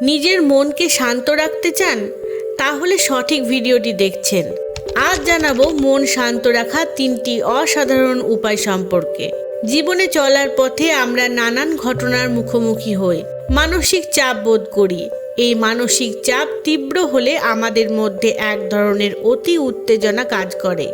নিজের মনকে শান্ত রাখতে চান? তাহলে সঠিক ভিডিওটি দেখছেন। আজ জানাবো মন শান্ত রাখার 3টি অসাধারণ উপায় সম্পর্কে। জীবনে চলার পথে আমরা নানান ঘটনার মুখোমুখি হই, মানসিক চাপ বোধ করি। এই মানসিক চাপ তীব্র হলে আমাদের মধ্যে এক ধরনের অতি উত্তেজনা কাজ করে।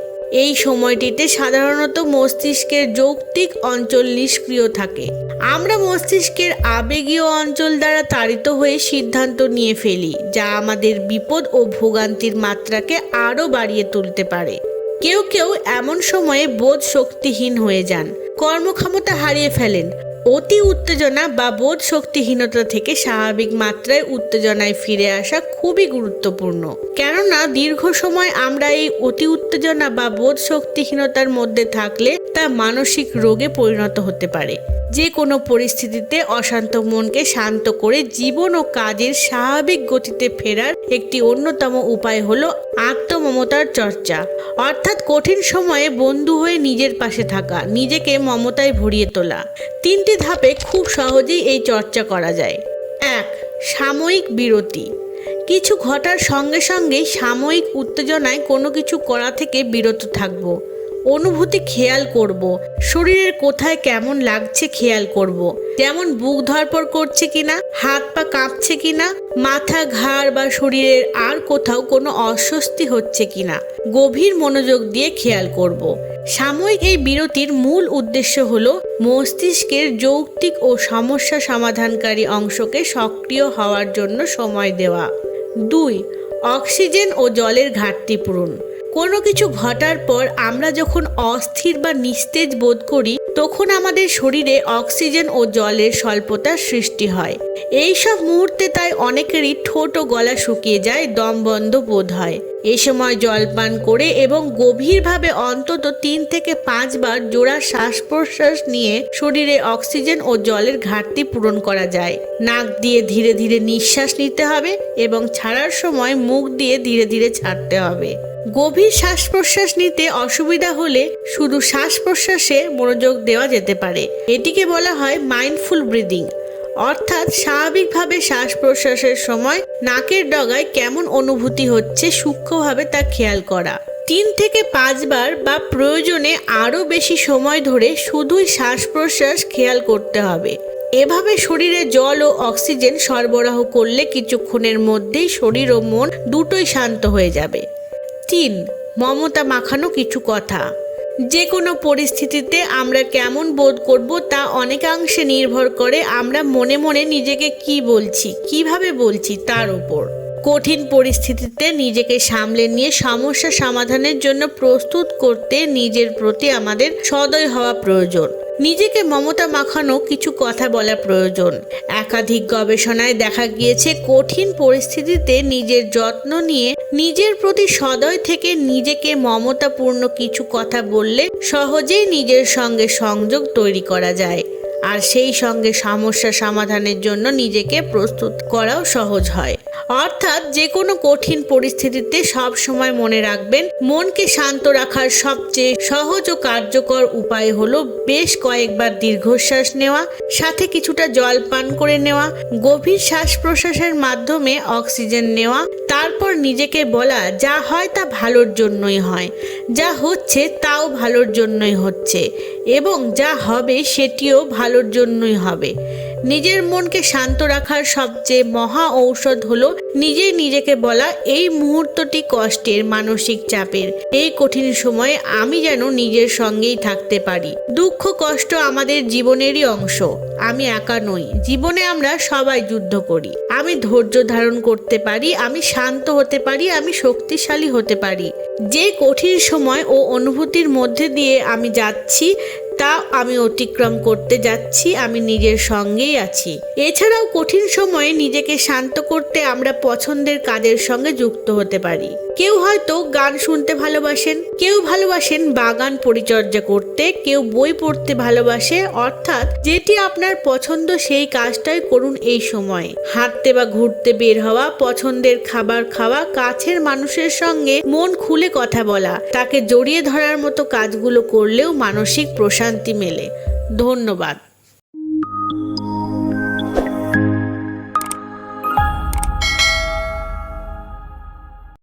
এই সময়টিতে সাধারণত মস্তিষ্কের যৌক্তিক অঞ্চল নিষ্ক্রিয় থাকে। আমরা মস্তিষ্কের আবেগীয় অঞ্চল দ্বারা তাড়িত হয়ে সিদ্ধান্ত নিয়ে ফেলি, যা আমাদের বিপদ ও ভোগান্তির মাত্রাকে আরও বাড়িয়ে তুলতে পারে। কেউ কেউ এমন সময়ে বোধ শক্তিহীন হয়ে যান, কর্মক্ষমতা হারিয়ে ফেলেন। অতি উত্তেজনা বা বোধ শক্তিহীনতা থেকে স্বাভাবিক মাত্রায় উত্তেজনায় ফিরে আসা খুবই গুরুত্বপূর্ণ, কেননা দীর্ঘ সময় আমরা এই অতি উত্তেজনা বা বোধ শক্তিহীনতার মধ্যে থাকলে তা মানসিক রোগে পরিণত হতে পারে। যে কোনো পরিস্থিতিতে অশান্ত মনকে শান্ত করে জীবন ও কাজের স্বাভাবিক গতিতে ফেরার একটি অন্যতম উপায় হলো আত্মমমতার চর্চা, অর্থাৎ কঠিন সময়ে বন্ধু হয়ে নিজের পাশে থাকা, নিজেকে মমতায় ভরিয়ে তোলা। 3টি ধাপে খুব সহজেই এই চর্চা করা যায়। 1. সাময়িক বিরতি। কিছু ঘটার সঙ্গে সঙ্গেই সাময়িক উত্তেজনায় কোনো কিছু করা থেকে বিরত থাকব। অনুভূতি খেয়াল করব, শরীরের কোথায় কেমন লাগছে খেয়াল করব, যেমন বুক ধড়ফড় করছে কিনা, হাত পা কাঁপছে কিনা, মাথা, ঘাড় বা শরীরের আর কোথাও কোনো অস্বস্তি হচ্ছে কিনা গভীর মনোযোগ দিয়ে খেয়াল করব। সাময়িক এই বিরতির মূল উদ্দেশ্য হলো মস্তিষ্কের যৌক্তিক ও সমস্যা সমাধানকারী অংশকে সক্রিয় হওয়ার জন্য সময় দেওয়া। 2. অক্সিজেন ও জলের ঘাটতি পূরণ। কোনো কিছু ঘটার পর আমরা যখন অস্থির বা নিস্তেজ বোধ করি, তখন আমাদের শরীরে অক্সিজেন ও জলের স্বল্পতার সৃষ্টি হয়। এই সব মুহূর্তে তাই অনেকেরই ঠোঁট ও গলা শুকিয়ে যায়, দম বন্ধ বোধ হয়। এ সময় জল পান করে এবং গভীরভাবে অন্তত 3 থেকে 5 বার জোড়া শ্বাস প্রশ্বাস নিয়ে শরীরে অক্সিজেন ও জলের ঘাটতি পূরণ করা যায়। নাক দিয়ে ধীরে ধীরে নিঃশ্বাস নিতে হবে এবং ছাড়ার সময় মুখ দিয়ে ধীরে ধীরে ছাড়তে হবে। গভীর শ্বাস প্রশ্বাস নিতে অসুবিধা হলে শুধু শ্বাস প্রশ্বাসে মনোযোগ দেওয়া যেতে পারে। এটিকে বলা হয় মাইন্ডফুল ব্রিদিং, অর্থাৎ স্বাভাবিকভাবে শ্বাস প্রশ্বাসের সময় নাকের ডগায় কেমন অনুভূতি হচ্ছে সূক্ষ্মভাবে তা খেয়াল করা। 3 থেকে 5 বার বা প্রয়োজনে আরও বেশি সময় ধরে শুধুই শ্বাস প্রশ্বাস খেয়াল করতে হবে। এভাবে শরীরে জল ও অক্সিজেন সরবরাহ করলে কিছুক্ষণের মধ্যেই শরীর ও মন দুটোই শান্ত হয়ে যাবে। 3. মমতা মাখানো কিছু কথা। যে কোনো পরিস্থিতিতে আমরা কেমন বোধ করব তা অনেকাংশে নির্ভর করে আমরা মনে মনে নিজেকে কি বলছি, কিভাবে বলছি তার উপর। কঠিন পরিস্থিতিতে নিজেকে সামলে নিয়ে সমস্যা সমাধানের জন্য প্রস্তুত করতে নিজের প্রতি আমাদের সদয় হওয়া প্রয়োজন। নিজেকে মমতা মাখানো কিছু কথা বলা প্রয়োজন। একাধিক গবেষণায় দেখা গিয়েছে কঠিন পরিস্থিতিতে নিজের যত্ন নিয়ে নিজের প্রতি সদয় থেকে নিজেকে মমতাপূর্ণ কিছু কথা বললে সহজেই নিজের সঙ্গে সংযোগ তৈরি করা যায়, আর সেই সঙ্গে সমস্যা সমাধানের জন্য নিজেকে প্রস্তুত করাও সহজ হয়। অর্থাৎ যে কোনো কঠিন পরিস্থিতিতে সব সময় মনে রাখবেন, মনকে শান্ত রাখার সবচেয়ে সহজ ও কার্যকর উপায় হলো বেশ কয়েকবার দীর্ঘশ্বাস নেওয়া, সাথে কিছুটা জল পান করে নেওয়া, গভীর শ্বাস প্রশ্বাসের মাধ্যমে অক্সিজেন নেওয়া। তারপর নিজেকে বলা, যা হয় তা ভালোর জন্যই হয়, যা হচ্ছে তাও ভালোর জন্যই হচ্ছে, এবং যা হবে সেটিও ভালোর জন্যই হবে। নিজের মনকে শান্ত রাখার সবচেয়ে মহা ঔষধ হলো নিজেই নিজেকে বলা, এই মুহূর্তটি কষ্টের, মানসিক চাপের। এই কঠিন সময়ে আমি যেন নিজের সঙ্গেই থাকতে পারি। দুঃখ কষ্ট আমাদের জীবনেরই অংশ। আমি একা নই, জীবনে আমরা সবাই যুদ্ধ করি। আমি ধৈর্য ধারণ করতে পারি, আমি শান্ত হতে পারি, আমি শক্তিশালী হতে পারি। যে কঠিন সময় ও অনুভূতির মধ্যে দিয়ে আমি যাচ্ছি তা আমি অতিক্রম করতে যাচ্ছি, আমি নিজের সঙ্গেই আছি। এছাড়াও কঠিন সময়ে নিজেকে শান্ত করতে আমরা পছন্দের কাজের সঙ্গে যুক্ত হতে পারি। কেউ হয়তো গান শুনতে ভালোবাসেন, কেউ ভালোবাসেন বাগান পরিচর্যা করতে, কেউ বই পড়তে ভালোবাসে। অর্থাৎ যেটি আপনার পছন্দ সেই কাজটাই করুন এই সময়। হাঁটতে বা ঘুরতে বের হওয়া, পছন্দের খাবার খাওয়া, কাছের মানুষের সঙ্গে মন খুলে কথা বলা, তাকে জড়িয়ে ধরার মতো কাজগুলো করলেও মানসিক প্রশান্তি মেলে। ধন্যবাদ।